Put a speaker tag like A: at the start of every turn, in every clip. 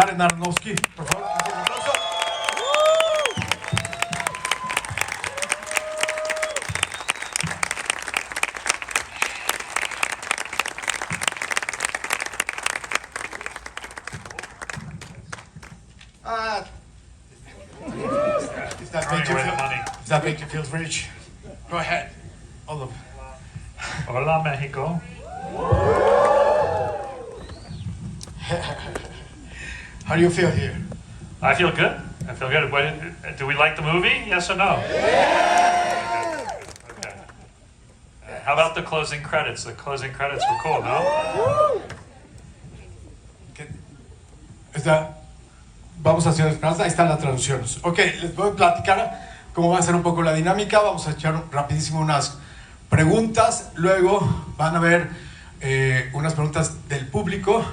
A: Darren Aronofsky, por favor, un fuerte aplauso. Does that make you feel rich? Go ahead. All of it.
B: Hola, Mexico.
A: How do you feel here?
B: I feel good. I feel good. Do we like the movie? Yes or no? Okay. How about the closing credits? The closing credits were cool, no?
A: Vamos a hacer esperanza. Ahí están las traducciones. Ok, les voy a platicar cómo va a ser un poco la dinámica. Vamos a echar rapidísimo unas preguntas. Luego van a ver unas preguntas del público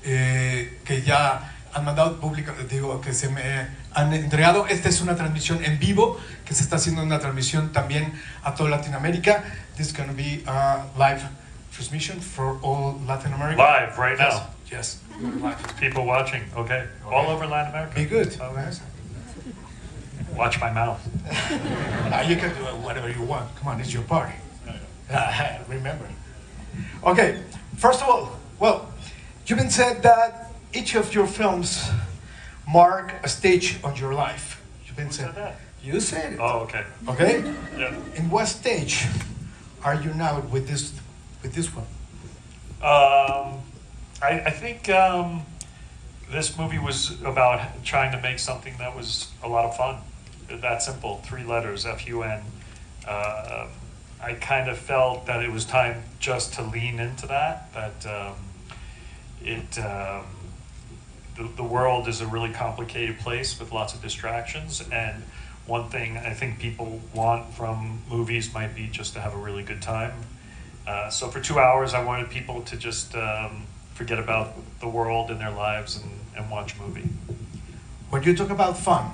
A: que ya han mandado público, digo, que se me han entregado. Esta es una transmisión en vivo que se está haciendo una transmisión también a toda Latinoamérica. This is going to be a live transmission for all Latin America.
B: Live right now.
A: Yes.
B: People watching. Okay. All over Latin America.
A: Be good.
B: Watch my mouth.
A: You can do whatever you want. Come on, it's your party. Remember. Okay. First of all, well, you've been said that each of your films mark a stage on your life. You've been said
B: that.
A: You said it.
B: Oh, okay.
A: Okay.
B: Yeah.
A: In what stage are you now with this one?
B: I think this movie was about trying to make something that was a lot of fun. That simple, 3 letters, FUN. I kind of felt that it was time just to lean into that. The world is a really complicated place with lots of distractions, and one thing I think people want from movies might be just to have a really good time. So for 2 hours, I wanted people to just forget about the world and their lives and watch a movie.
A: When you talk about fun,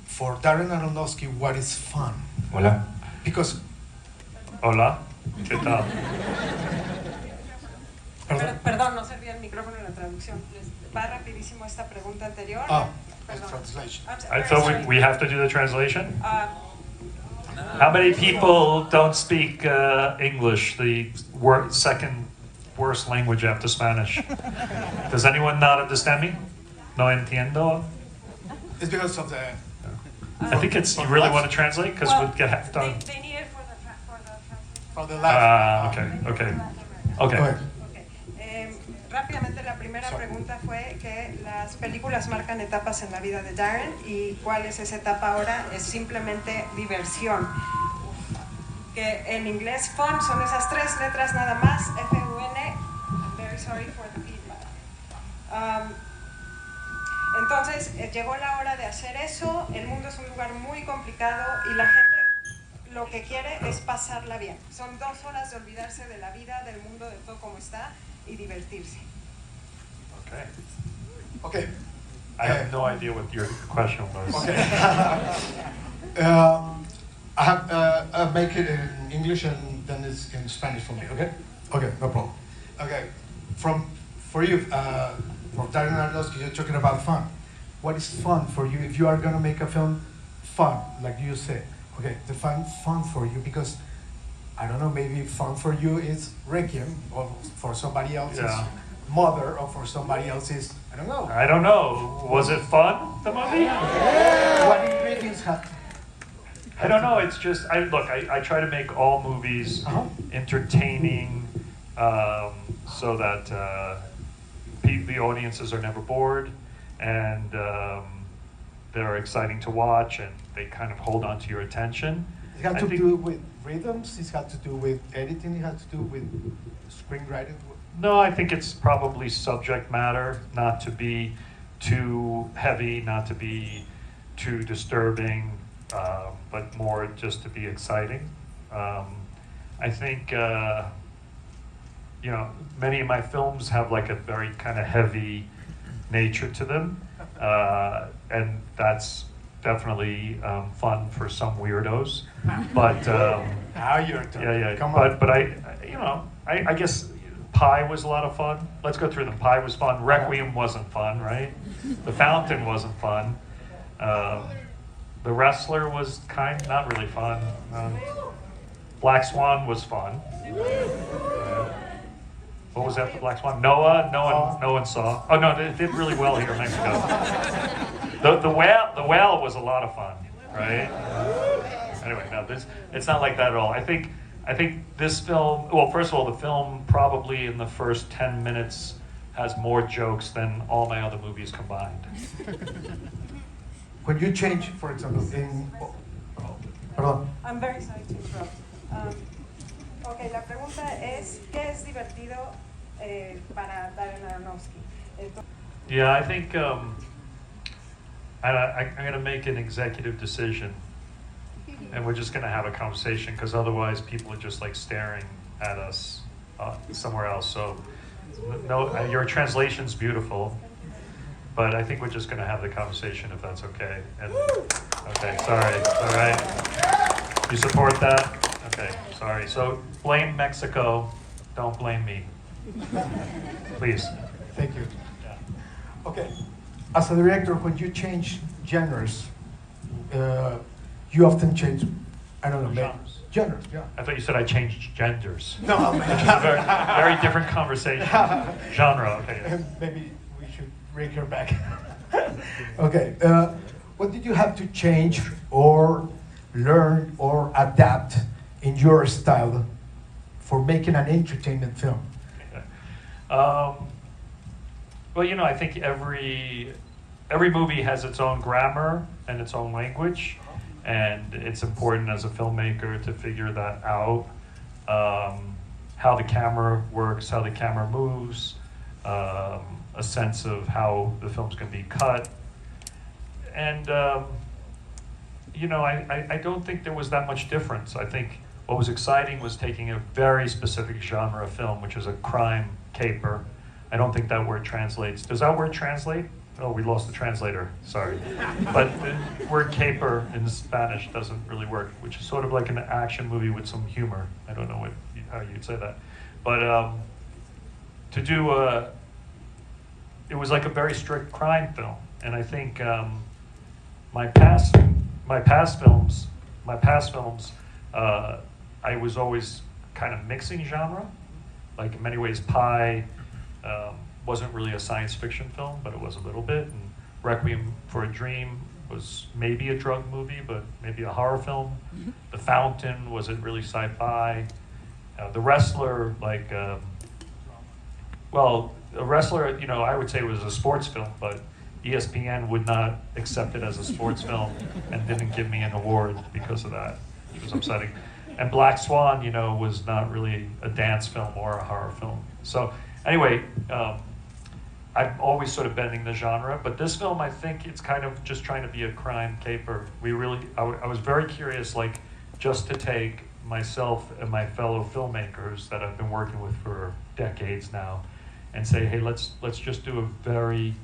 A: for Darren Aronofsky, what is fun?
C: Hola.
A: Because
B: Hola, ¿qué tal?
D: Perdón, no servía el micrófono en la traducción. Va rapidísimo esta pregunta anterior. Perdón.
A: Translation.
B: I thought we have to do the translation. How many people don't speak English, the second worst language after Spanish? Does anyone not understand me? No entiendo.
A: It's because of the.
B: I think it's, you really want to translate? Because we'll get half done.
D: They need it
A: For the last.
B: Okay.
A: Go ahead.
D: Rápidamente, la primera pregunta fue que las películas marcan etapas en la vida de Darren, y cuál es esa etapa ahora. Es simplemente diversión. Que en inglés fun son esas 3 letras nada más, F-U-N. I'm very sorry for the feedback. Entonces llegó la hora de hacer eso. El mundo es un lugar muy complicado y la gente lo que quiere es pasarla bien. Son 2 horas de olvidarse de la vida, del mundo, de todo como está, y divertirse.
A: Okay.
B: I have no idea what your question was.
A: Okay. I have I'll make it in English and then it's in Spanish for me. Okay. Okay, no problem. Okay. For you, for Darren Aronofsky, you're talking about fun. What is fun for you if you are gonna make a film fun, like you said? Okay, define fun for you, because I don't know, maybe fun for you is Requiem, or for somebody else is Mother, or for somebody else is, I don't know.
B: I don't know. Was it fun, the movie?
A: What ingredients have?
B: I don't know. It's just, I try to make all movies entertaining, so that the audiences are never bored, and they're exciting to watch, and they kind of hold on to your attention.
A: It has to do with rhythms, it has to do with editing, it has to do with screenwriting.
B: No, I think it's probably subject matter, not to be too heavy, not to be too disturbing, but more just to be exciting. I think, many of my films have like a very kind of heavy nature to them, and that's definitely fun for some weirdos. But
A: Now you're talking.
B: yeah.
A: Come on.
B: But I guess Pi was a lot of fun. Let's go through them. Pi was fun. Requiem wasn't fun, right? The Fountain wasn't fun. The Wrestler was not really fun. Black Swan was fun. What was after Black Swan? Noah? No one saw. Oh no, it did really well here in Mexico. The whale was a lot of fun, right? Anyway, no, it's not like that at all. I think this film, well, first of all, the film probably in the first 10 minutes has more jokes than all my other movies combined.
A: When you change, for example, perdón.
D: I'm very sorry to interrupt. Ok, la pregunta es, ¿qué es divertido para Darren Aronofsky?
B: Yeah, I think I'm going to make an executive decision, and we're just going to have a conversation, because otherwise people are just like staring at us somewhere else. So, no, your translation's beautiful, but I think we're just going to have the conversation, if that's okay. And, okay, sorry. All right. You support that? Okay, sorry. So blame Mexico. Don't blame me. Please.
A: Thank you. Yeah. Okay. As a director, when you change genres, you often change, I don't know,
B: Genres.
A: Genres, yeah.
B: I thought you said I changed genders.
A: No,
B: Which is a very, very different conversation. Genre, okay.
A: Maybe we should bring her back. Okay. What did you have to change or learn or adapt in your style for making an entertainment film?
B: Well, you know, I think every movie has its own grammar and its own language, and it's important as a filmmaker to figure that out. How the camera works, how the camera moves, a sense of how the film's going to be cut. And, you know, I don't think there was that much difference. I think what was exciting was taking a very specific genre of film, which is a crime caper. I don't think that word translates. Does that word translate? Oh, we lost the translator, sorry. But the word caper in Spanish doesn't really work, which is sort of like an action movie with some humor. I don't know how you'd say that. But to do it was like a very strict crime film. And I think my past films, I was always kind of mixing genre. Like in many ways, Pi wasn't really a science fiction film, but it was a little bit. And Requiem for a Dream was maybe a drug movie, but maybe a horror film. Mm-hmm. The Fountain wasn't really sci-fi. The Wrestler, like, well, The Wrestler, you know, I would say was a sports film, but ESPN would not accept it as a sports film and didn't give me an award because of that. It was upsetting. And Black Swan, you know, was not really a dance film or a horror film. So anyway, I'm always sort of bending the genre, but this film, I think it's kind of just trying to be a crime caper. I was very curious, like, just to take myself and my fellow filmmakers that I've been working with for decades now and say, hey, let's just do a very,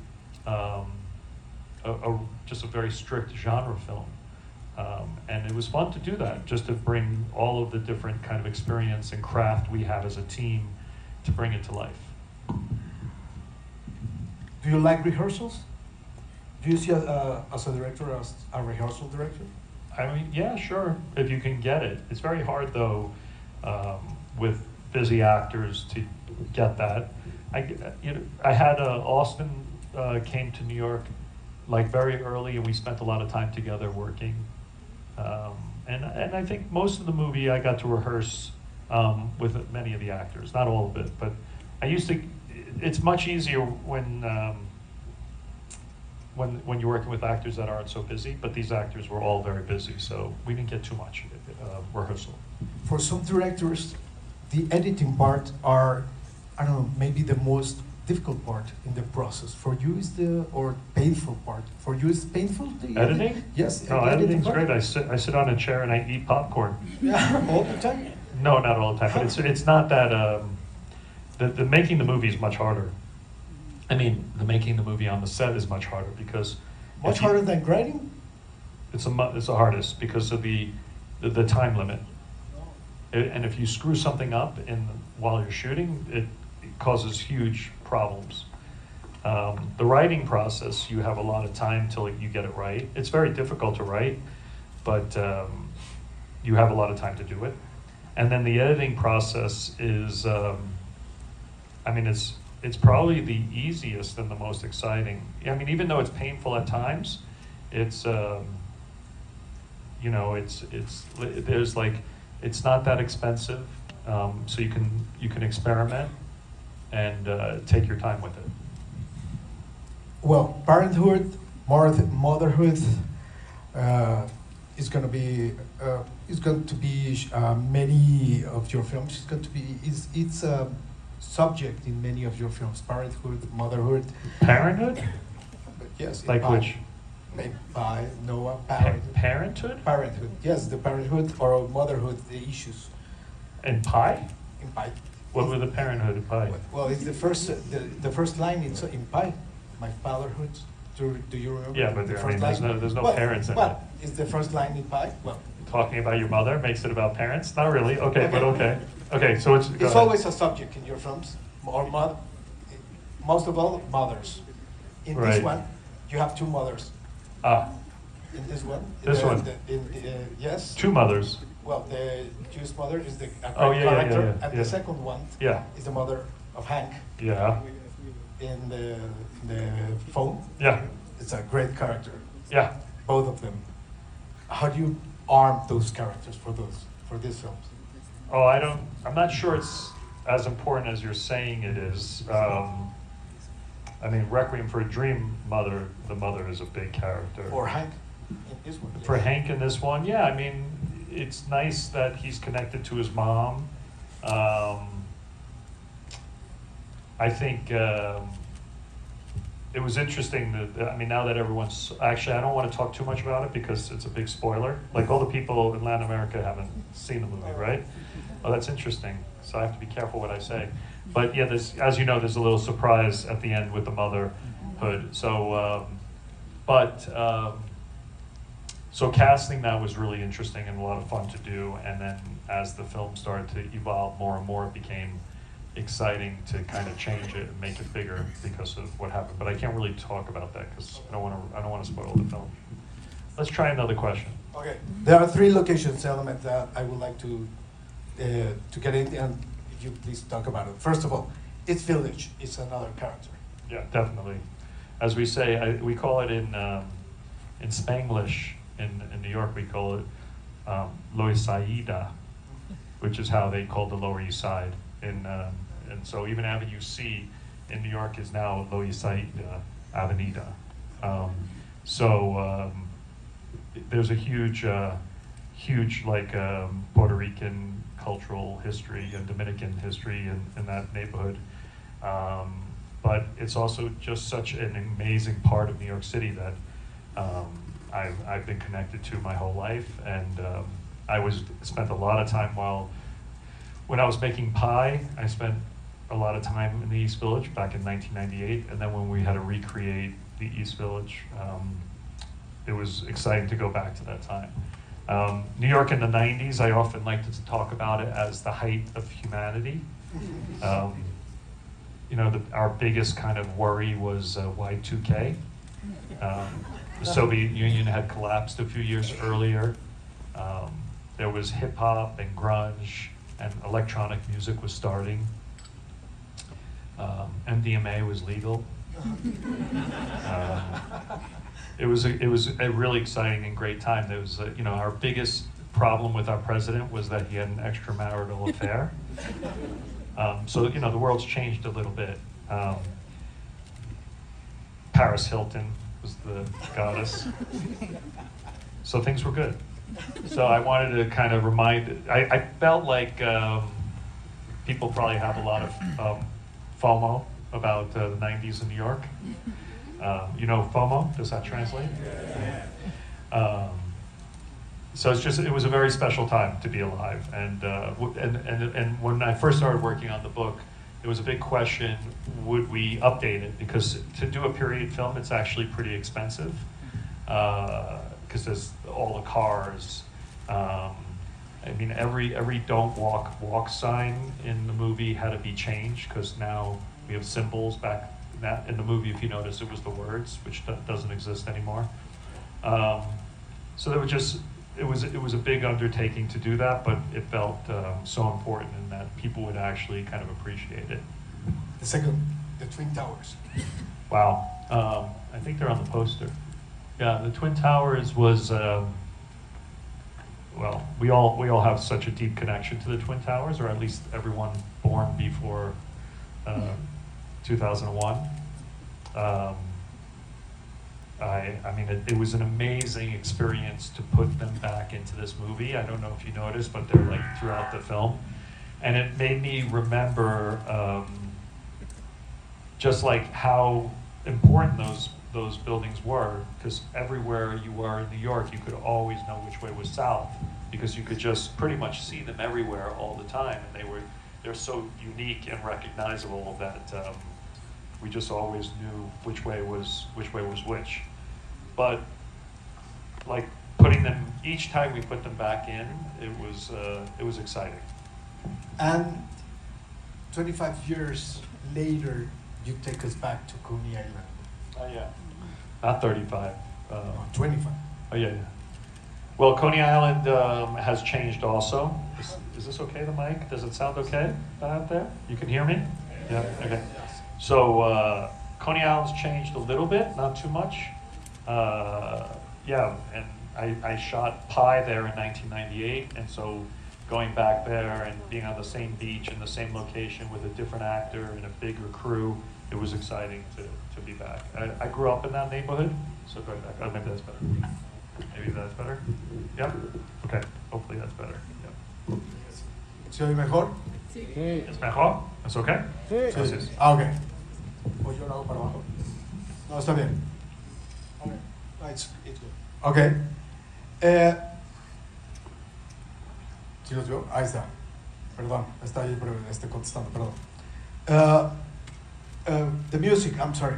B: just a very strict genre film. And it was fun to do that, just to bring all of the different kind of experience and craft we have as a team to bring it to life.
A: Do you like rehearsals? Do you see as a director as a rehearsal director?
B: I mean, yeah, sure, if you can get it. It's very hard, though, with busy actors to get that. I had Austin came to New York like very early, and we spent a lot of time together working. And I think most of the movie I got to rehearse with many of the actors, not all of it, but I used to. It's much easier when you're working with actors that aren't so busy, but these actors were all very busy, so we didn't get too much rehearsal.
A: For some directors, the editing part are, I don't know, maybe the most difficult part in the process. For you is or painful part. For you is painful?
B: Editing?
A: Yes.
B: No, editing's great. I sit on a chair and I eat popcorn.
A: Yeah, all the time?
B: No, not all the time, but it's not that, the making the movie is much harder. I mean, the making the movie on the set is much harder because...
A: Much harder than writing?
B: It's the hardest because of the time limit. And if you screw something up while you're shooting, it causes huge problems. The writing process, you have a lot of time till you get it right. It's very difficult to write, but you have a lot of time to do it. And then the editing process is, it's probably the easiest and the most exciting. I mean, even though it's painful at times, it's, it's not that expensive, so you can experiment and take your time with it.
A: Well, parenthood, motherhood is going to be many of your films. It's a subject in many of your films. Parenthood, motherhood.
B: Parenthood?
A: Yes.
B: Like which?
A: Made by Noah.
B: Parenthood?
A: Parenthood. Yes, the parenthood or motherhood, the issues.
B: In Pi?
A: In Pi.
B: What were the parenthood in Pi?
A: Well, it's the first line. It's in Pi. My fatherhood. Do you remember?
B: Yeah, but there's no parents in it.
A: Well, is the first line in Pi? Well,
B: talking about your mother makes it about parents? Not really. Okay, but okay. Okay, so it's
A: always a subject in your films, or mother. Most of all, mothers. In
B: right.
A: this one, you have two mothers. In this one. Yes.
B: Two mothers.
A: Well, the Jewish mother is the
B: character,
A: and the second one is the mother of Hank.
B: Yeah.
A: In the phone.
B: Yeah.
A: It's a great character.
B: Yeah.
A: Both of them. How do you arm those characters for these films?
B: Oh, I'm not sure it's as important as you're saying it is. Requiem for a Dream, the mother is a big character.
A: Or Hank in this one.
B: For Hank in this one, yeah, it's nice that he's connected to his mom. I think it was interesting that, now that everyone's, actually I don't want to talk too much about it because it's a big spoiler. Like all the people in Latin America haven't seen the movie, right? Oh, that's interesting. So I have to be careful what I say. But yeah, as you know, there's a little surprise at the end with the motherhood. So, so casting that was really interesting and a lot of fun to do. And then as the film started to evolve more and more, it became exciting to kind of change it and make it bigger because of what happened. But I can't really talk about that because I don't want to spoil the film. Let's try another question.
A: Okay, there are three locations element that I would like to get in, and if you please talk about it. First of all, it's village. It's another character.
B: Yeah, definitely. As we say, we call it in Spanglish in New York. We call it Loisaida, which is how they call the Lower East Side. And so even Avenue C in New York is now Loisaida Avenida. There's a huge Puerto Rican cultural history and Dominican history in that neighborhood. But it's also just such an amazing part of New York City that I've been connected to my whole life. And I spent a lot of time when I was making Pi, I spent a lot of time in the East Village back in 1998. And then when we had to recreate the East Village, it was exciting to go back to that time. New York in the 90s, I often like to talk about it as the height of humanity. Our biggest kind of worry was Y2K. The Soviet Union had collapsed a few years earlier. There was hip hop and grunge, and electronic music was starting. MDMA was legal. It was a really exciting and great time. There was, our biggest problem with our president was that he had an extramarital affair. So the world's changed a little bit. Paris Hilton was the goddess. So things were good. So I wanted to kind of I felt like people probably have a lot of FOMO about the 90s in New York. FOMO, does that translate? So it was a very special time to be alive. And when I first started working on the book, it was a big question, would we update it? Because to do a period film, it's actually pretty expensive. Because there's all the cars, I mean, every don't walk sign in the movie had to be changed because now we have symbols. Back in the movie, if you notice, it was the words, which doesn't exist anymore. So there was just, it was a big undertaking to do that, but it felt so important and that people would actually kind of appreciate it.
A: The second, the Twin Towers.
B: Wow. I think they're on the poster. Yeah, the Twin Towers was, well, we all have such a deep connection to the Twin Towers, or at least everyone born before 2001. I mean, it was an amazing experience to put them back into this movie. I don't know if you noticed, but they're like throughout the film. And it made me remember just like how important those buildings were, because everywhere you were in New York, you could always know which way was south, because you could just pretty much see them everywhere all the time, and they're so unique and recognizable that we just always knew which way was which. But like putting them, each time we put them back in, it was exciting.
A: And 25 years later, you take us back to Coney Island.
B: Oh yeah, not 35.
A: 25.
B: Oh yeah. Well, Coney Island has changed also. Is this okay, the mic? Does it sound okay out there? You can hear me? Yeah, okay. So Coney Island's changed a little bit, not too much. Yeah, and I shot Pi there in 1998, and so going back there and being on the same beach in the same location with a different actor and a bigger crew, it was exciting to be back. I grew up in that neighborhood, so going back, oh, maybe that's better. Maybe that's better? Yep. Okay, hopefully that's better. Yep.
A: ¿Se oye mejor?
C: Sí.
B: ¿Es mejor? ¿Es okay?
C: Sí.
B: Gracias.
A: Ah, ok. O yo lo hago para abajo. No, está bien. Okay. No, it's good. Ok. ¿Sí los veo? Ahí está. Perdón, está ahí contestando, perdón. The music, I'm sorry.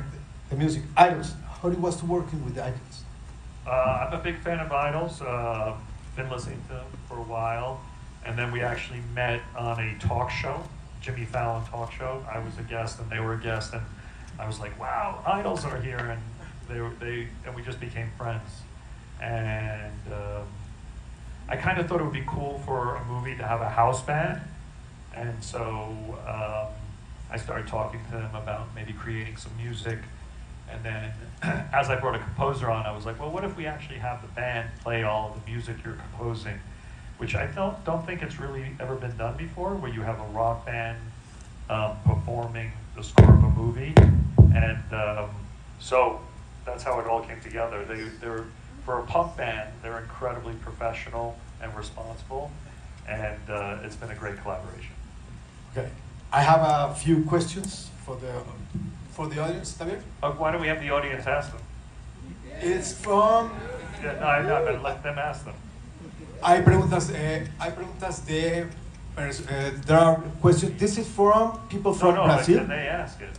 A: The music, Idols. How it was to working with the Idols?
B: I'm a big fan of Idols. Been listening to them for a while. And then we actually met on a talk show, Jimmy Fallon talk show. I was a guest and they were a guest, and I was like, wow, Idols are here, and and we just became friends. And I kind of thought it would be cool for a movie to have a house band, and so I started talking to them about maybe creating some music. And then as I brought a composer on, I was like, well, what if we actually have the band play all of the music you're composing? Which I don't think it's really ever been done before, where you have a rock band performing the score of a movie. And so that's how it all came together. They're for a punk band, they're incredibly professional and responsible, and it's been a great collaboration.
A: Okay, I have a few questions for the audience. ¿Está bien?
B: Why don't we have the audience ask them?
A: It's from.
B: Yeah, no, I'm not, but let them ask them.
A: Hay preguntas de. There are questions. This is from people from Brazil.
B: Can they ask it?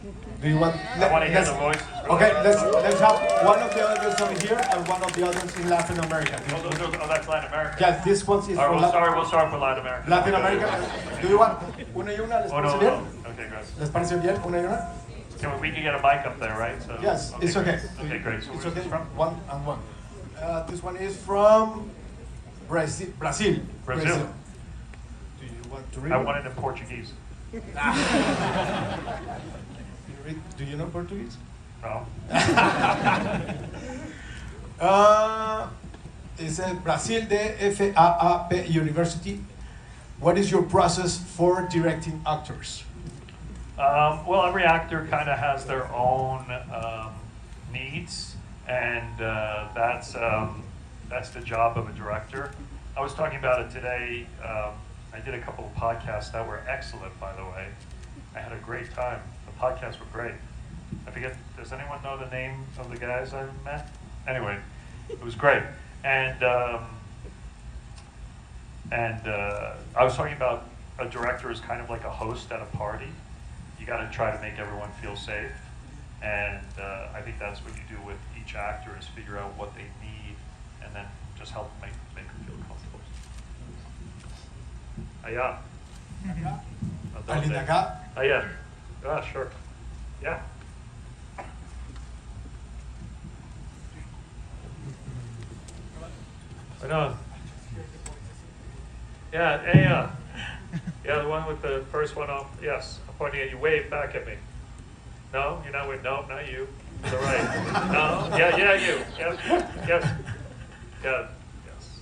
A: Do you want?
B: I want to hear the voices.
A: Okay, let's have one of the audience over here and one of the audience in Latin America.
B: Oh, that's Latin America.
A: Yes, this one is from
B: We'll start with Latin America.
A: Latin America. Do you want una y una? ¿Les parece bien?
B: Okay, great.
A: ¿Les parece bien una y una?
B: We can get a mic up there, right? So,
A: Yes, it's okay.
B: Okay, great. So
A: It's
B: where's
A: okay.
B: this from?
A: One and one. This one is from Brazil.
B: Brazil.
A: Do you want to read?
B: I want it in Portuguese.
A: Do you know Portuguese?
B: No.
A: It says Brazil de FAAP University. What is your process for directing actors?
B: Well, every actor kind of has their own needs, and that's the job of a director. I was talking about it today. I did a couple of podcasts that were excellent, by the way. I had a great time. The podcasts were great. I forget, does anyone know the name of the guys I met? Anyway, it was great. And I was talking about a director is kind of like a host at a party. You got to try to make everyone feel safe. And I think that's what you do with each actor, is figure out what they need and then just help make them feel comfortable. Allá.
A: ¿Alguien de acá?
B: Allá. Ah, sure. Yeah. I know. Yeah, yeah, the one with the first one off. Yes, I'm pointing at you. Wave back at me. No, you're not with. No, not you. To the right. No. Yeah, you. Yes. Yes. Yeah. Yes.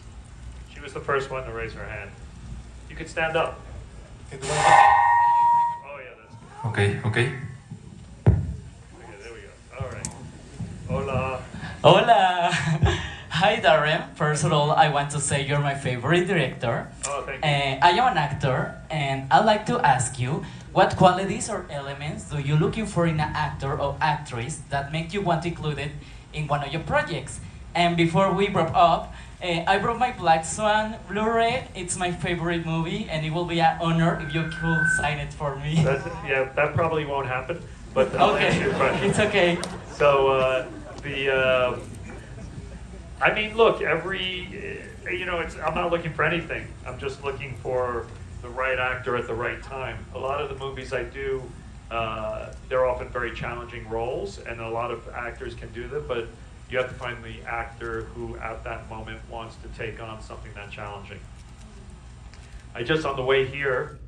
B: She was the first one to raise her hand. You can stand up. Oh yeah, that's good.
C: Okay.
B: Okay, there we go. All right. Hola.
C: Hola! Hi Darren, first of all I want to say you're my favorite director.
B: Oh, thank you.
C: I am an actor and I'd like to ask you what qualities or elements do you looking for in an actor or actress that make you want to include it in one of your projects? And before we wrap up, I brought my Black Swan Blu-ray. It's my favorite movie and it will be an honor if you could sign it for me.
B: That probably won't happen, but I'll answer your question.
C: It's okay.
B: So I mean, look, I'm not looking for anything. I'm just looking for the right actor at the right time. A lot of the movies I do, they're often very challenging roles, and a lot of actors can do them, but you have to find the actor who at that moment wants to take on something that challenging. On the way here,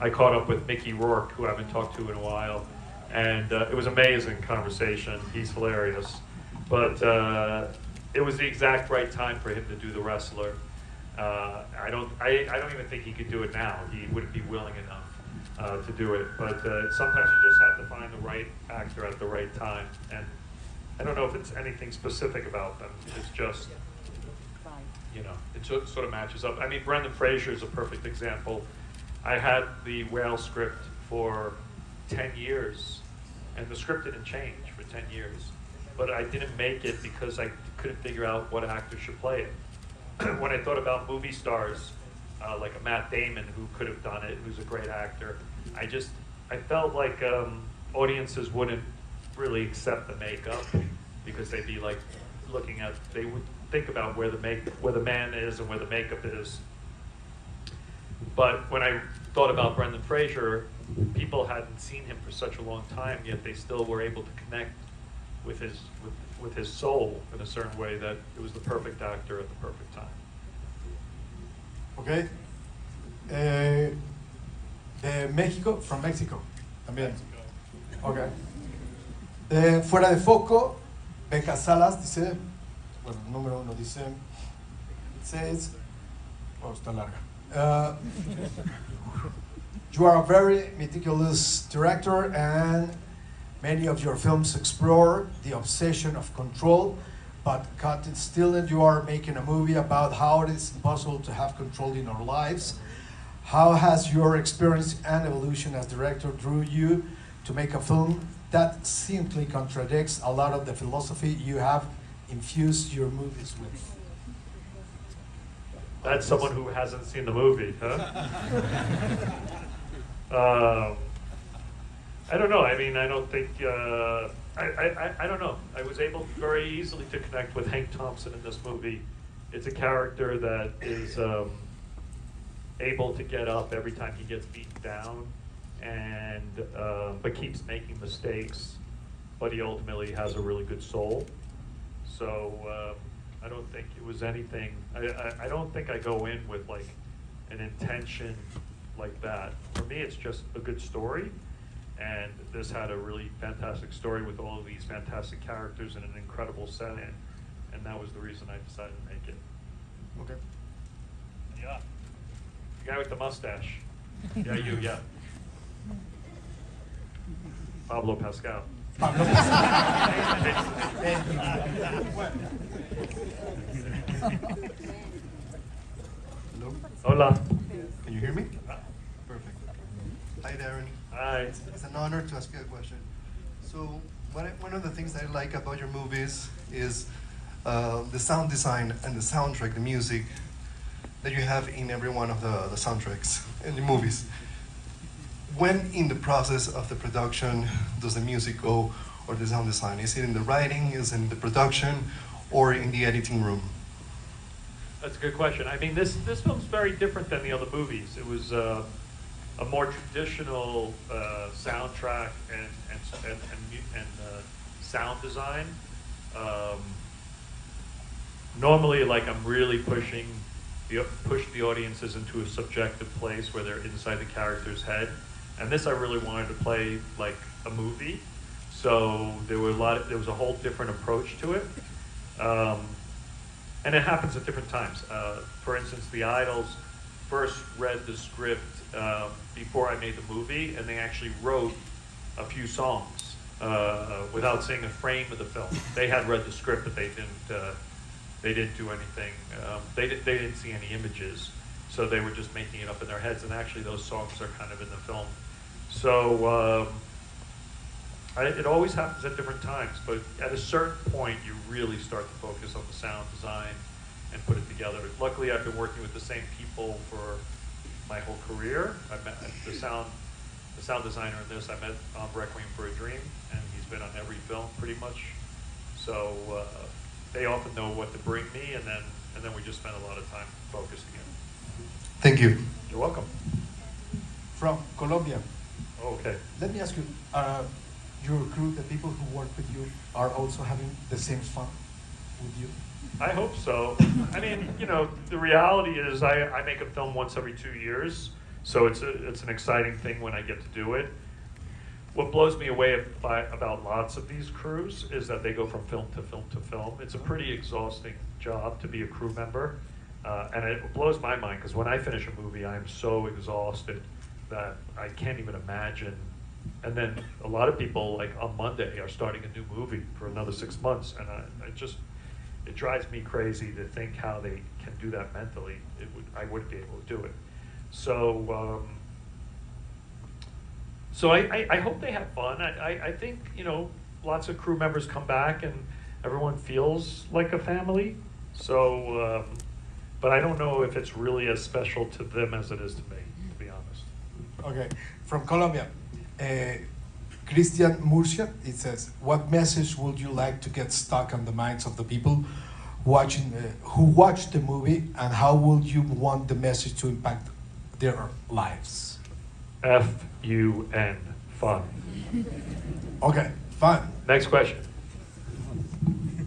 B: I caught up with Mickey Rourke, who I haven't talked to in a while, and it was an amazing conversation. He's hilarious. But it was the exact right time for him to do The Wrestler. I don't even think he could do it now. He wouldn't be willing enough to do it. But sometimes you just have to find the right actor at the right time. And I don't know if it's anything specific about them. It's just, it sort of matches up. I mean, Brendan Fraser is a perfect example. I had the Whale script for 10 years, and the script didn't change for 10 years. But I didn't make it because I couldn't figure out what actor should play it. When I thought about movie stars, like a Matt Damon who could have done it, who's a great actor, I felt like audiences wouldn't really accept the makeup because they'd be like they would think about where the man is and where the makeup is. But when I thought about Brendan Fraser, people hadn't seen him for such a long time, yet they still were able to connect with his soul in a certain way that it was the perfect actor at the perfect time.
A: Okay. México, from Mexico. También. Okay. Fuera de foco, Beca Salas dice, bueno, número 1 dice, says, está larga. You are a very meticulous director and many of your films explore the obsession of control, but cut it still, and you are making a movie about how it is impossible to have control in our lives. How has your experience and evolution as director drew you to make a film that simply contradicts a lot of the philosophy you have infused your movies with?
B: That's someone who hasn't seen the movie, huh? I don't know. I mean, I don't think, I don't know. I was able very easily to connect with Hank Thompson in this movie. It's a character that is able to get up every time he gets beaten down, and but keeps making mistakes, but he ultimately has a really good soul. So I don't think it was anything, I don't think I go in with like an intention like that. For me, it's just a good story. And this had a really fantastic story with all of these fantastic characters and an incredible setting, and that was the reason I decided to make it.
A: Okay.
B: Yeah. The guy with the mustache. Yeah, you, yeah. Pablo Pascal.
A: Hello?
B: Hola.
A: Can you hear me? Perfect.
E: Hi, Darren.
B: Hi.
E: It's an honor to ask you a question. So, one of the things I like about your movies is the sound design and the soundtrack, the music that you have in every one of the soundtracks in the movies. When in the process of the production does the music go, or the sound design? Is it in the writing, is it in the production, or in the editing room?
B: That's a good question. I mean, this film's very different than the other movies. It was a more traditional soundtrack and sound design. Normally, like, I'm really push the audiences into a subjective place where they're inside the character's head, and this I really wanted to play like a movie. So there was a whole different approach to it. And it happens at different times. For instance, the Idols first read the script before I made the movie, and they actually wrote a few songs without seeing a frame of the film. They had read the script, but they didn't do anything. They didn't see any images, so they were just making it up in their heads. And actually, those songs are kind of in the film. So it always happens at different times, but at a certain point, you really start to focus on the sound design and put it together. Luckily, I've been working with the same people for my whole career. I met the sound designer in this. I met on Requiem for a Dream, and he's been on every film pretty much. So they often know what to bring me, and then we just spend a lot of time focused together.
E: Thank you.
B: You're welcome.
A: From Colombia.
B: Okay.
A: Let me ask you, your crew, the people who work with you, are also having the same fun with you?
B: I hope so. I mean, you know, the reality is I make a film once every 2 years, so it's an exciting thing when I get to do it. What blows me away about lots of these crews is that they go from film to film to film. It's a pretty exhausting job to be a crew member, and it blows my mind because when I finish a movie, I am so exhausted that I can't even imagine. And then a lot of people, like on Monday, are starting a new movie for another 6 months, and it drives me crazy to think how they can do that mentally. I wouldn't be able to do it. So I hope they have fun. I think, you know, lots of crew members come back and everyone feels like a family. So, but I don't know if it's really as special to them as it is to me, to be honest.
A: Okay, from Colombia. Christian Murcia, it says, what message would you like to get stuck on the minds of the people who watch the movie, and how would you want the message to impact their lives?
B: F-U-N, fun.
A: Okay, fun.
B: Next question.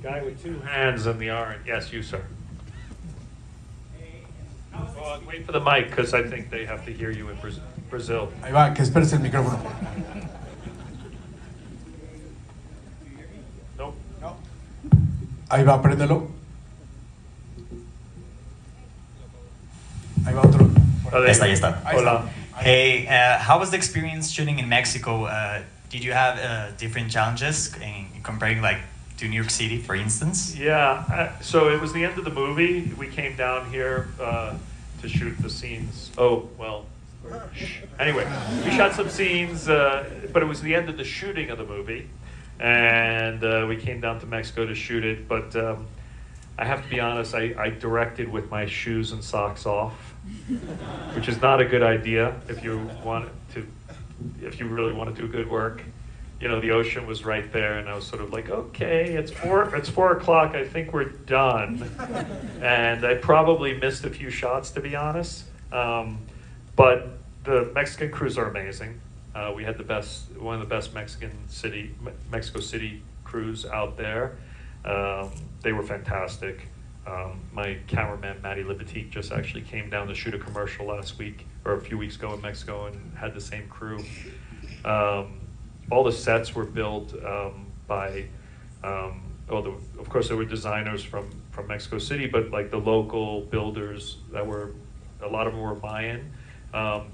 B: Guy with two hands in the orange. Yes, you, sir. Well, wait for the mic, because I think they have to hear you in Brazil.
A: Ahí va, que esperes el micrófono.
B: Nope.
A: No. Ahí va, préndelo. Ahí va otro.
B: Ya
F: está.
B: Hola.
F: Hey, how was the experience shooting in Mexico? Did you have different challenges in comparing, like, to New York City, for instance?
B: Yeah, so it was the end of the movie. We came down here to shoot the scenes. Oh, well, anyway, we shot some scenes, but it was the end of the shooting of the movie. And we came down to Mexico to shoot it. But I have to be honest, I directed with my shoes and socks off, which is not a good idea if you really want to do good work. You know, the ocean was right there, and I was sort of like, okay, it's 4 o'clock, I think we're done. And I probably missed a few shots, to be honest. But the Mexican crews are amazing. We had one of the best Mexico City crews out there. They were fantastic. My cameraman, Matty Libatique, just actually came down to shoot a commercial last week, or a few weeks ago in Mexico, and had the same crew. All the sets were built by, of course there were designers from Mexico City, but like the local builders a lot of them were Mayan,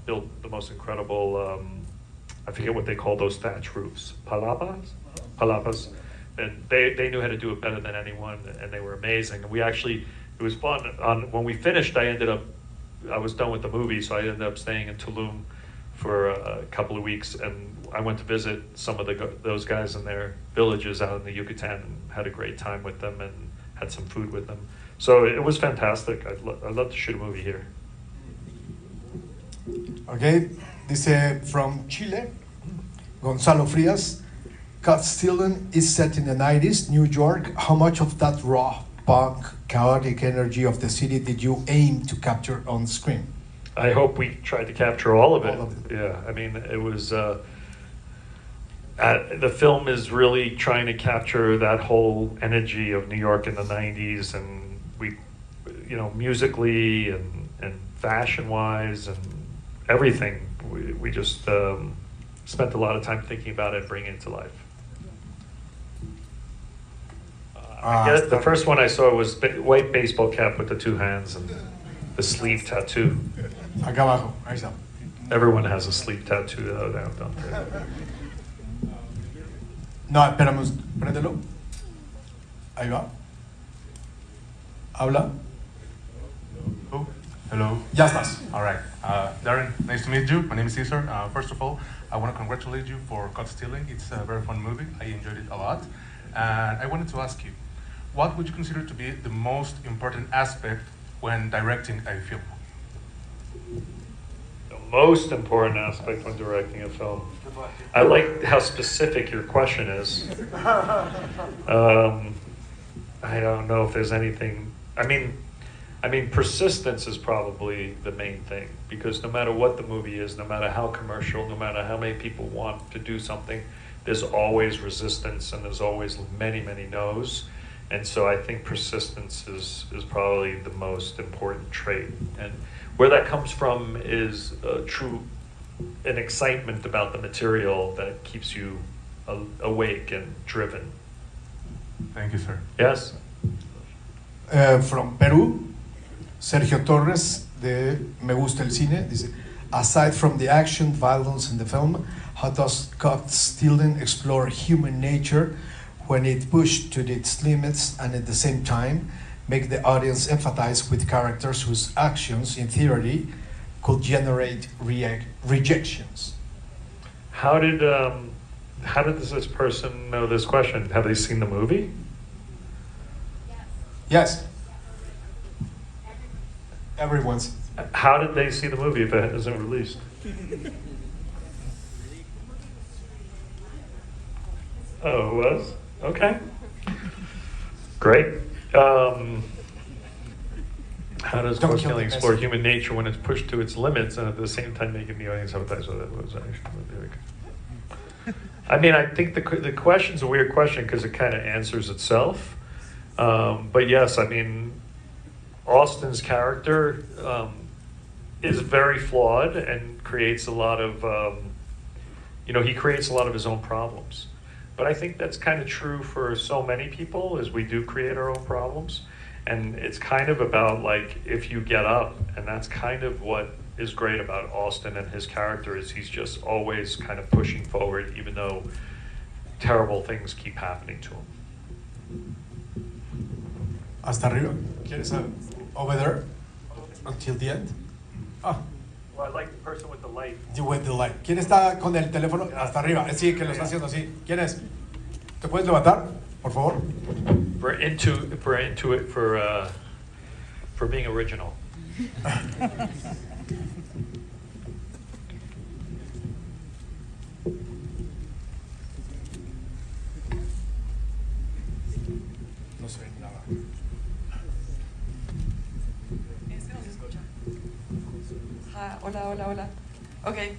B: built the most incredible, I forget what they call those thatch roofs, palapas. And they knew how to do it better than anyone, and they were amazing. And it was fun. When we finished, I was done with the movie, so I ended up staying in Tulum for a couple of weeks, and I went to visit some of those guys in their villages out in the Yucatan, and had a great time with them, and had some food with them. So it was fantastic. I'd love to shoot a movie here.
A: Okay, dice from Chile, Gonzalo Frias. Cut Stealing is set in the 90s, New York. How much of that raw punk, chaotic energy of the city did you aim to capture on screen?
B: I hope we tried to capture all of it.
A: All of it.
B: Yeah, I mean, it was. The film is really trying to capture that whole energy of New York in the '90s, and we, musically and fashion-wise and everything. We just spent a lot of time thinking about it, bringing it to life. I guess the first one I saw was white baseball cap with the two hands and the sleeve tattoo.
A: Acá abajo, ahí está.
B: Everyone has a sleeve tattoo, though, don't they?
A: No, espérame, préndelo. Ahí va. Habla.
G: Oh, hello.
A: Ya estás.
G: All right. Darren, nice to meet you. My name is Cesar. First of all, I want to congratulate you for Caught Stealing. It's a very fun movie. I enjoyed it a lot. And I wanted to ask you, what would you consider to be the most important aspect when directing a film?
B: The most important aspect when directing a film. I like how specific your question is. I don't know if there's anything. I mean, persistence is probably the main thing, because no matter what the movie is, no matter how commercial, no matter how many people want to do something, there's always resistance and there's always many, many no's. And so I think persistence is probably the most important trait. And where that comes from is an excitement about the material that keeps you awake and driven.
G: Thank you, sir.
B: Yes?
A: From Peru, Sergio Torres de Me Gusta el Cine dice, aside from the action, violence in the film, how does Caught Stealing explore human nature when it pushed to its limits and at the same time make the audience empathize with characters whose actions, in theory, could generate rejections?
B: How did this person know this question? Have they seen the movie?
A: Yes. Everyone's.
B: How did they see the movie if it isn't released? Oh, it was? Okay. Great. How does
A: Don't
B: Caught
A: kill
B: Stealing
A: the
B: explore
A: message.
B: human nature when it's pushed to its limits and at the same time making the audience empathize with it? I mean, I think the question's a weird question because it kind of answers itself. But yes, I mean, Austin's character is very flawed and creates a lot of, he creates a lot of his own problems. But I think that's kind of true for so many people, is we do create our own problems. And it's kind of about, like, if you get up, and that's kind of what is great about Austin and his character, is he's just always kind of pushing forward, even though terrible things keep happening to him.
A: Hasta arriba. ¿Quieres over there? Until the end? Ah,
B: Well, I like the person with the light.
A: you with the light. ¿Quién está con el teléfono? Hasta arriba. Sí, que lo está haciendo así. ¿Quién es? ¿Te puedes levantar, por favor?
B: For being original.
A: No sé nada.
H: Hi, hola. Okay.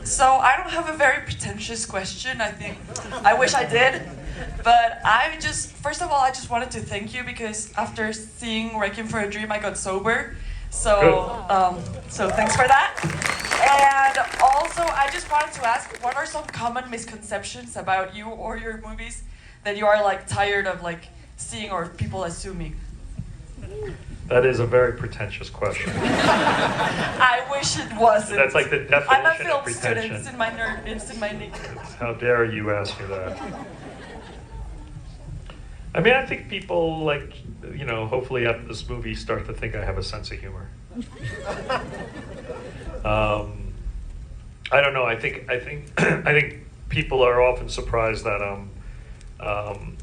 H: So I don't have a very pretentious question. I wish I did. But first of all, I just wanted to thank you, because after seeing Requiem for a Dream, I got sober. So thanks for that. And also, I just wanted to ask, what are some common misconceptions about you or your movies that you are like tired of like seeing or people assuming?
B: That is a very pretentious question.
H: I wish it wasn't.
B: That's like the definition
H: I'm a
B: of
H: film
B: pretension.
H: student. It's in my name.
B: How dare you ask me that? I mean, I think people, like, hopefully after this movie start to think I have a sense of humor. I don't know. I think people are often surprised that I'm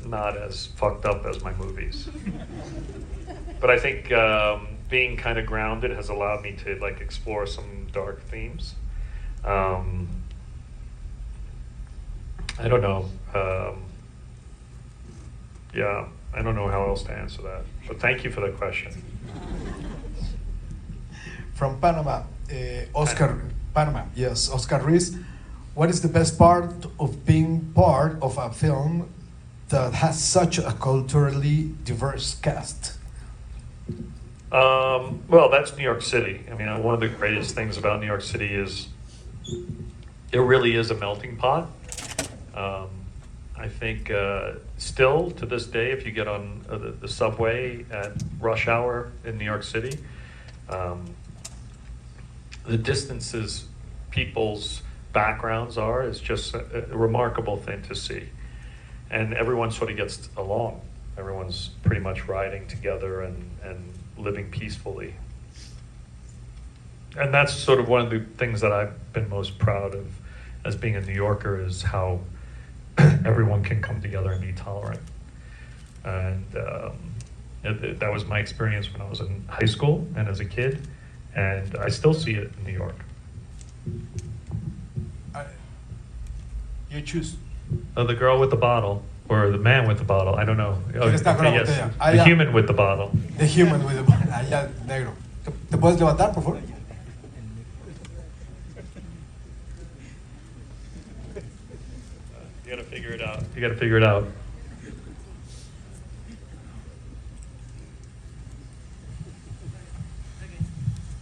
B: not as fucked up as my movies. But I think being kind of grounded has allowed me to like explore some dark themes. I don't know. Yeah, I don't know how else to answer that. But thank you for that question.
A: From Panama, Oscar, Panama, yes, Oscar Ruiz. What is the best part of being part of a film that has such a culturally diverse cast?
B: Well, that's New York City. I mean, one of the greatest things about New York City is it really is a melting pot. I think still to this day, if you get on the subway at rush hour in New York City, the distances people's backgrounds are is just a remarkable thing to see. And everyone sort of gets along. Everyone's pretty much riding together and living peacefully. And that's sort of one of the things that I've been most proud of as being a New Yorker, is how everyone can come together and be tolerant. And that was my experience when I was in high school and as a kid, and I still see it in New York.
A: You choose.
B: The girl with the bottle, or the man with the bottle, I don't know.
A: ¿Quién está con la
B: yes.
A: botella?
B: The
A: Allá.
B: human with the bottle.
A: The human with the bottle. Allá, negro. ¿Te puedes levantar, por favor?
B: You gotta figure it out. You gotta figure it out.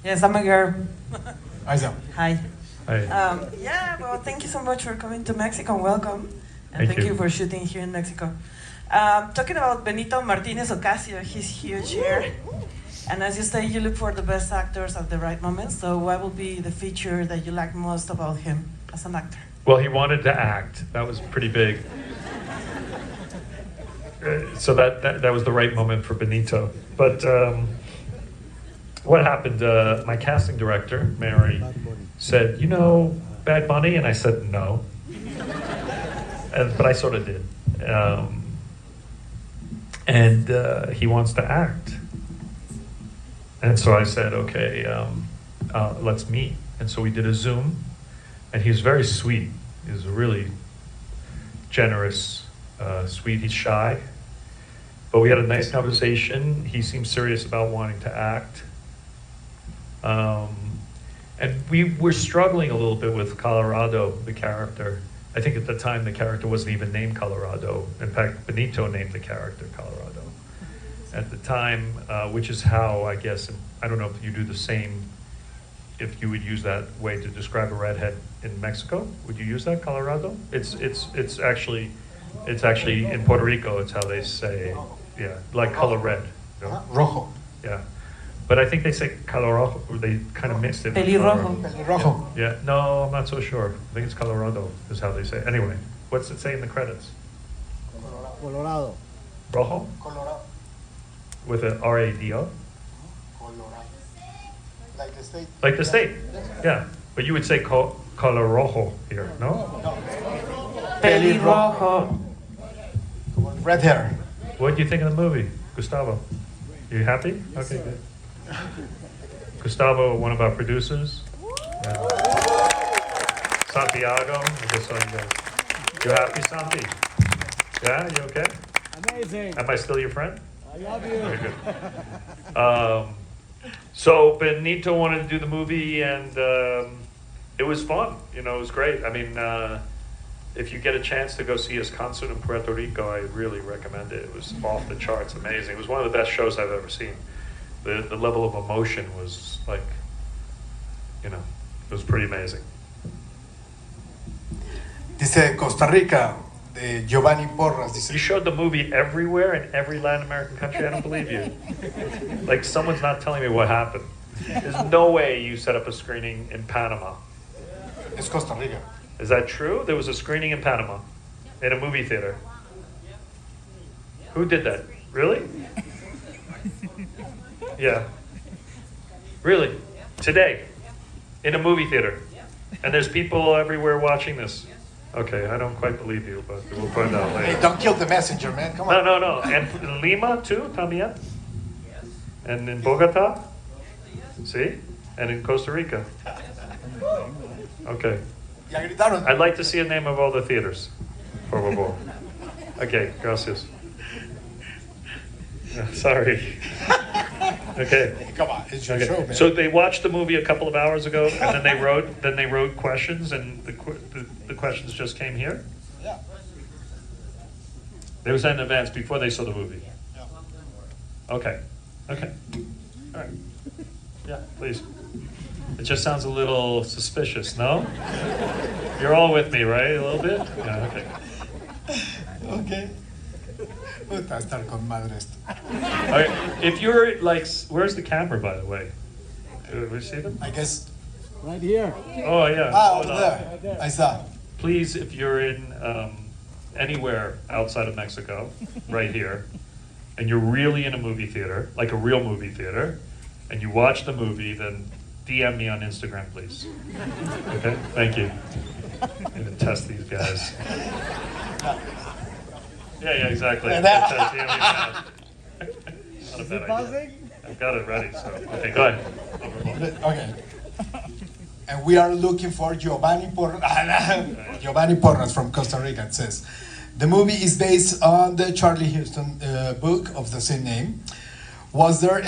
I: Yes, I'm a girl.
A: Aiza.
I: Hi.
B: Hey.
I: Yeah, well, thank you so much for coming to Mexico. Welcome. And
B: Thank
I: thank
B: you.
I: you for shooting here in Mexico. Talking about Benito Martinez Ocasio, he's huge here. And as you say, you look for the best actors at the right moment. So what will be the feature that you like most about him as an actor?
B: Well, he wanted to act. That was pretty big. So that was the right moment for Benito. But what happened? My casting director, Mary, said, "You know Bad Bunny?" And I said, "No." But I sort of did. And he wants to act. And so I said, "Okay, let's meet." And so we did a Zoom. And he's very sweet. He's really generous, sweet. He's shy. But we had a nice conversation. He seemed serious about wanting to act. And we were struggling a little bit with Colorado, the character. I think at the time the character wasn't even named Colorado. In fact, Benito named the character Colorado at the time, which is how, I guess, I don't know if you do the same, if you would use that way to describe a redhead in Mexico. Would you use that, Colorado? It's actually in Puerto Rico, it's how they say, yeah, like color red. You know?
A: Rojo.
B: Yeah. But I think they say Colorado, or they kind of mixed it. with
I: Pelirrojo.
A: Pelirrojo.
B: Yeah, no, I'm not so sure. I think it's Colorado is how they say it. Anyway, what's it say in the credits?
J: Colorado.
B: Rojo?
A: Colorado.
B: With a R-A-D-O?
A: Colorado. Like the state.
B: Like the state, yeah. But you would say color rojo here, no?
I: Pelirrojo.
A: Red hair.
B: What do you think of the movie, Gustavo? You happy? Okay, good. Gustavo, one of our producers. Yeah. Santiago, I just saw you guys. You happy, Santi? Yeah, you okay?
J: Amazing.
B: Am I still your friend?
J: I love you.
B: Very good. So Benito wanted to do the movie, and it was fun. You know, it was great. I mean, if you get a chance to go see his concert in Puerto Rico, I really recommend it. It was off the charts, amazing. It was one of the best shows I've ever seen. The level of emotion was like, you know, it was pretty amazing.
A: Dice Costa Rica, de Giovanni Porras. Dice,
B: You showed the movie everywhere in every Latin American country. I don't believe you. Like, someone's not telling me what happened. There's no way you set up a screening in Panama.
A: es Costa Rica.
B: Is that true? There was a screening in Panama, in a movie theater. Who did that? Really? Yeah. Really? Today? In a movie theater? And there's people everywhere watching this? Okay, I don't quite believe you, but we'll find out
A: Hey,
B: later.
A: don't kill the messenger, man. Come on.
B: No. And in Lima too, también? And in Bogota? See? And in Costa Rica? Okay.
A: Ya gritaron.
B: I'd like to see a name of all the theaters. Por favor. Okay, gracias. Sorry. Okay.
A: Come on, it's your
B: Okay.
A: show, man.
B: So they watched the movie a couple of hours ago, and then they wrote questions, and the questions just came here.
A: Yeah.
B: They were sent in advance before they saw the movie.
A: Yeah.
B: Okay. All right. Yeah, please. It just sounds a little suspicious, no? You're all with me, right? A little bit? Yeah, okay.
A: Okay. Puta, estar con madre esto.
B: All right. If you're like, where's the camera, by the way? Do we see them?
A: I guess.
J: Right here.
B: Oh, yeah.
A: Ah,
B: Hold
A: over
B: on.
A: there. I saw.
B: Please, if you're in anywhere outside of Mexico, right here, and you're really in a movie theater, like a real movie theater, and you watch the movie, then DM me on Instagram, please. Okay? Thank you. I'm gonna test these guys. Yeah, exactly. Not a bad idea. I've got it ready, so. Okay, go ahead.
A: Okay. And we are looking for Giovanni Giovanni Porras from Costa Rica. It says, the movie is based on the Charlie Houston book of the same name. Was there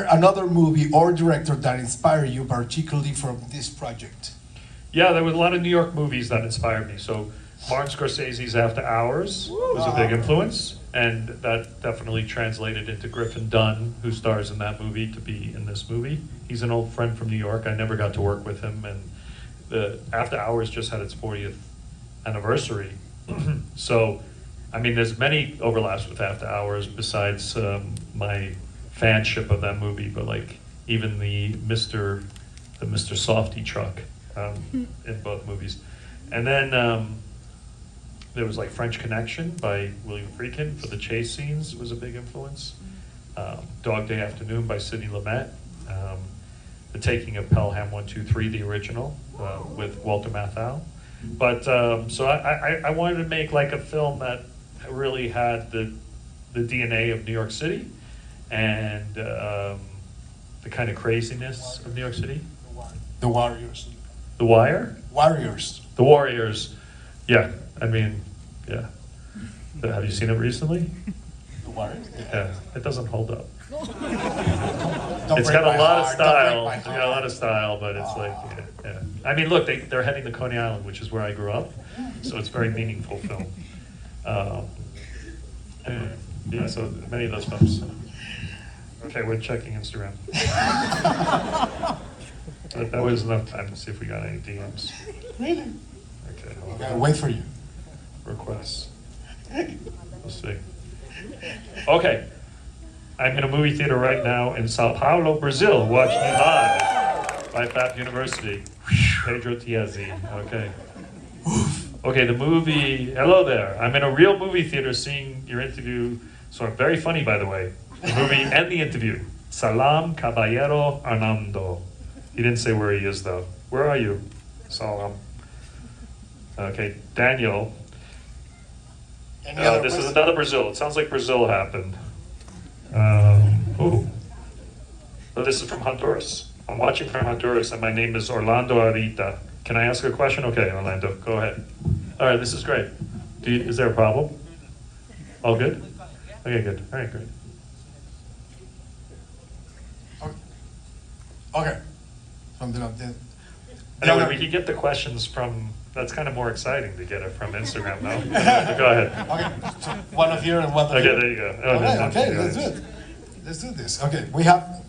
A: another movie or director that inspired you particularly from this project?
B: Yeah, there was a lot of New York movies that inspired me. So Martin Scorsese's After Hours was a big influence, and that definitely translated into Griffin Dunn, who stars in that movie, to be in this movie. He's an old friend from New York. I never got to work with him, and the After Hours just had its 40th anniversary. So, I mean, there's many overlaps with After Hours besides my fanship of that movie, but like even the Mr. Softy truck in both movies. And then there was like French Connection by William Friedkin for the chase scenes was a big influence. Dog Day Afternoon by Sidney Lumet. The Taking of Pelham 1, 2, 3, the original with Walter Matthau. But so I wanted to make like a film that really had the DNA of New York City and the kind of craziness of New York City.
A: The Warriors.
B: The Wire?
A: Warriors.
B: The Warriors. Yeah, I mean, yeah. Have you seen it recently?
A: The Warriors?
B: Yeah, it doesn't hold up.
A: Don't
B: It's
A: break
B: got
A: my
B: a lot of
A: heart, don't break
B: style.
A: my
B: It's got a lot of style, but it's like, yeah. I mean, look, they're heading to Coney Island, which is where I grew up, so it's a very meaningful film. Yeah, so many of those films. Okay, we're checking Instagram. That was enough time to see if we got any DMs.
A: Really?
B: Okay,
A: I gotta wait for you.
B: requests. We'll see. Okay. I'm in a movie theater right now in Sao Paulo, Brazil, watching you live by FAP University. Pedro Tiazzi. Okay. Okay, the movie. Hello there. I'm in a real movie theater seeing your interview. So I'm very funny, by the way. The movie and the interview. Salam Caballero Arnando. He didn't say where he is, though. Where are you? Salam. Okay, Daniel. This is another Brazil. It sounds like Brazil happened. Oh, this is from Honduras. I'm watching from Honduras, and my name is Orlando Arita. Can I ask a question? Okay, Orlando, go ahead. All right, this is great. Is there a problem? All good? Okay, good. All right, great.
A: Okay.
B: Anyway, we could get the questions from. That's kind of more exciting to get it from Instagram, though. Go ahead.
A: Okay, so one of here and one of
B: Okay,
A: here.
B: there you go.
A: Okay, let's do it. Let's do this. Okay, we have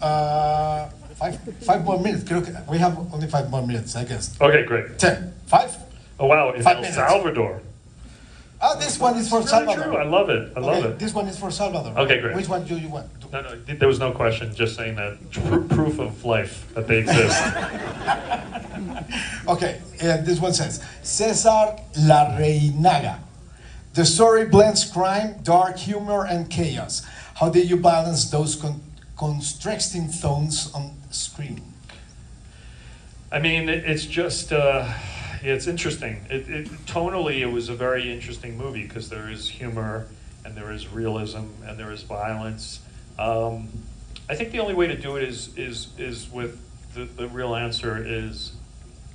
A: five more minutes. We have only 5 more minutes, I guess.
B: Okay, great.
A: 10. 5?
B: Oh wow, in
A: 5
B: El
A: minutes.
B: Salvador.
A: Oh, this one is for
B: It's really
A: Salvador.
B: true. I love it. I love it.
A: This one is for Salvador.
B: Okay, great.
A: Which one do you want?
B: No, there was no question. Just saying that proof of life that they exist.
A: Okay, and this one says, Cesar Larreinaga. The story blends crime, dark humor, and chaos. How did you balance those contrasting tones on screen?
B: I mean, it's just, it's interesting. Tonally, it was a very interesting movie because there is humor and there is realism and there is violence. I think the only way to do it is with the real answer is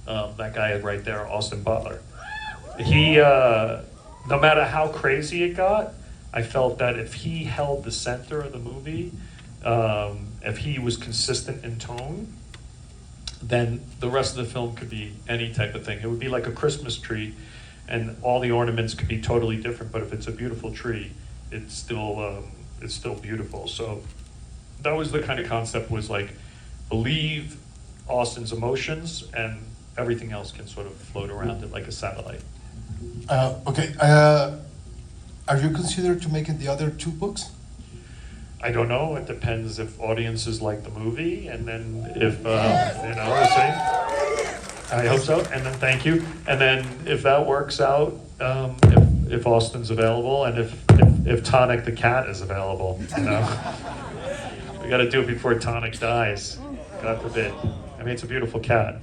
B: that guy right there, Austin Butler. He, no matter how crazy it got, I felt that if he held the center of the movie, if he was consistent in tone, then the rest of the film could be any type of thing. It would be like a Christmas tree, and all the ornaments could be totally different, but if it's a beautiful tree, it's still beautiful. So that was the kind of concept, was like, believe Austin's emotions, and everything else can sort of float around it like a satellite.
A: Okay. Are you considered to make it the other 2 books?
B: I don't know. It depends if audiences like the movie, and then if we'll see. I hope so. And then thank you. And then if that works out, if Austin's available, and if Tonic the cat is available, we got to do it before Tonic dies. God forbid. I mean, it's a beautiful cat.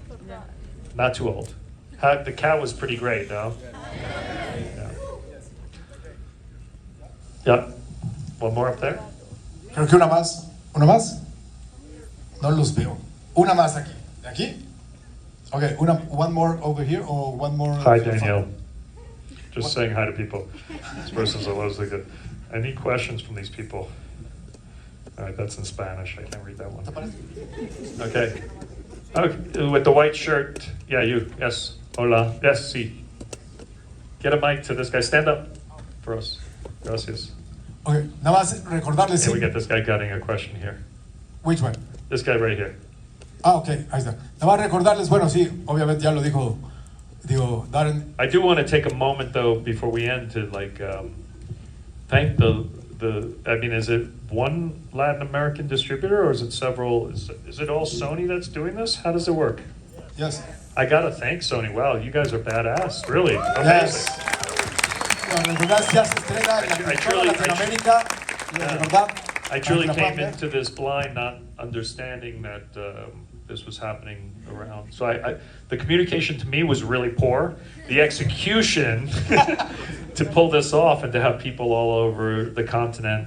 B: Not too old. The cat was pretty great, though. Yeah. One more up there.
A: Creo que una más. ¿Una más? No los veo. Una más aquí. ¿De aquí? Okay, one more over here, or one more...
B: Hi, Danielle. Just saying hi to people. This person's always like good. Any questions from these people? All right, that's in Spanish. I can't read that one. Okay. Okay, with the white shirt. Yeah, you. Yes. Hola. Yes, sí. Get a mic to this guy. Stand up for us. Gracias.
A: Okay, nada más recordarles...
B: Yeah, we get this guy getting a question here.
A: Which one?
B: This guy right here.
A: Ok, ahí está. Nada más recordarles, bueno, sí, obviamente ya lo dijo Darren.
B: I do want to take a moment, though, before we end, to thank the. I mean, is it one Latin American distributor, or is it several? Is it all Sony that's doing this? How does it work?
A: Yes.
B: I gotta thank Sony. Wow, you guys are badass. Really amazing.
A: Yes. Bueno, de verdad ya se estrena en toda Latinoamérica.
B: I truly came into this blind, not understanding that this was happening around. So the communication to me was really poor. The execution to pull this off and to have people all over the continent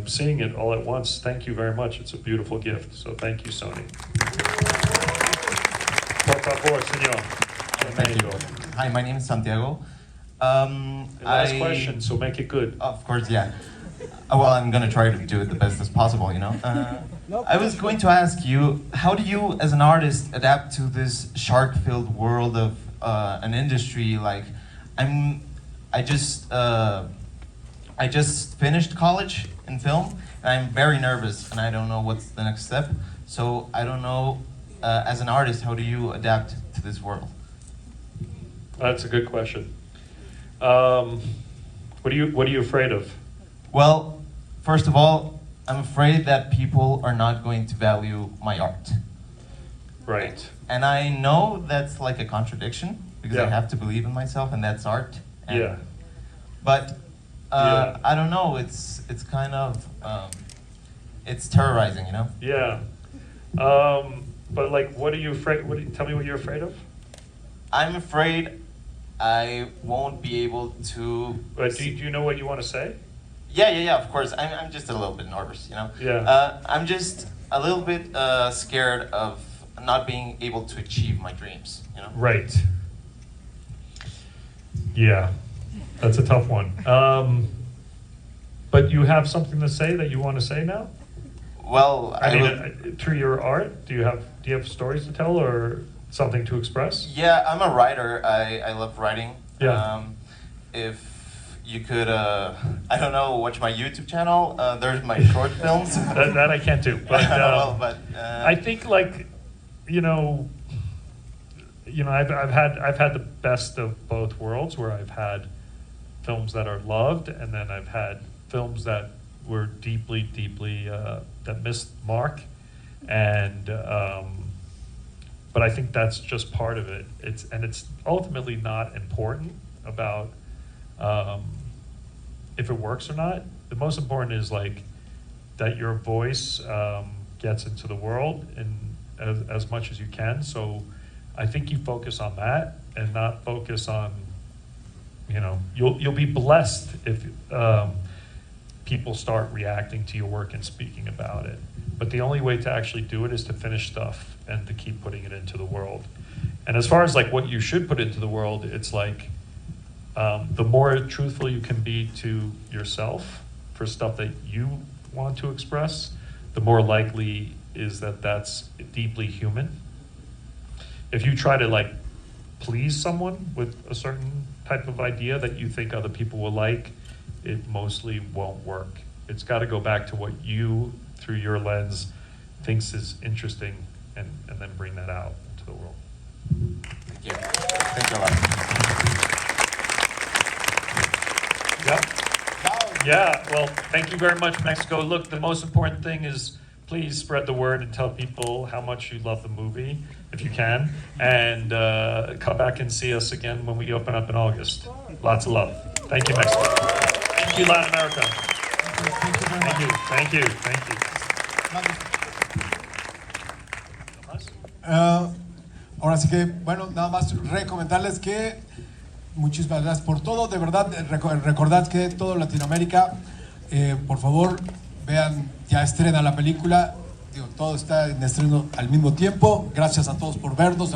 B: seeing it all at once. Thank you very much. It's a beautiful gift. So thank you, Sony. Por favor, señor.
K: Thank you. Hi, my name is Santiago.
B: Last question, so make it good.
K: Of course, yeah. Well, I'm gonna try to do it the best as possible, you know. I was going to ask you, how do you, as an artist, adapt to this shark-filled world of an industry? Like, I just finished college in film, and I'm very nervous, and I don't know what's the next step. So I don't know, as an artist, how do you adapt to this world?
B: That's a good question. What are you afraid of?
K: Well, first of all, I'm afraid that people are not going to value my art.
B: Right.
K: And I know that's like a contradiction, because I have to believe in myself, and that's art. And,
B: Yeah.
K: But I don't know. It's kind of it's terrorizing, you know.
B: Yeah. But like, what are you afraid? Tell me what you're afraid of.
K: I'm afraid I won't be able to.
B: But do you know what you want to say?
K: Yeah. Of course, I'm just a little bit nervous, you know.
B: Yeah.
K: I'm just a little bit scared of not being able to achieve my dreams, you know.
B: Right. Yeah, that's a tough one. But you have something to say that you want to say now?
K: Well,
B: I mean, through your art, do you have stories to tell or something to express?
K: Yeah, I'm a writer. I love writing.
B: Yeah.
K: If you could, I don't know, watch my YouTube channel. There's my short films.
B: that I can't do. But, I think I've had the best of both worlds, where I've had films that are loved, and then I've had films that were deeply that missed mark, and but I think that's just part of it. It's ultimately not important about if it works or not. The most important is like that your voice gets into the world and as much as you can. So I think you focus on that and not focus on, you'll be blessed if people start reacting to your work and speaking about it. But the only way to actually do it is to finish stuff and to keep putting it into the world. And as far as like what you should put into the world, it's like The more truthful you can be to yourself for stuff that you want to express, the more likely is that that's deeply human. If you try to like please someone with a certain type of idea that you think other people will like, it mostly won't work. It's got to go back to what you, through your lens, thinks is interesting, and then bring that out into the world.
K: Thank you. Thank you a lot.
B: Yeah, well, thank you very much, Mexico. Look, the most important thing is please spread the word and tell people how much you love the movie, if you can, and come back and see us again when we open up in August. Lots of love. Thank you, Mexico. Thank you, Latin America. Thank you, thank you, thank you.
A: Ahora sí que, bueno, nada más recomendarles que muchísimas gracias por todo, de verdad, recordad que todo Latinoamérica, por favor, vean, ya estrena la película, digo, todo está en estreno al mismo tiempo, gracias a todos por vernos,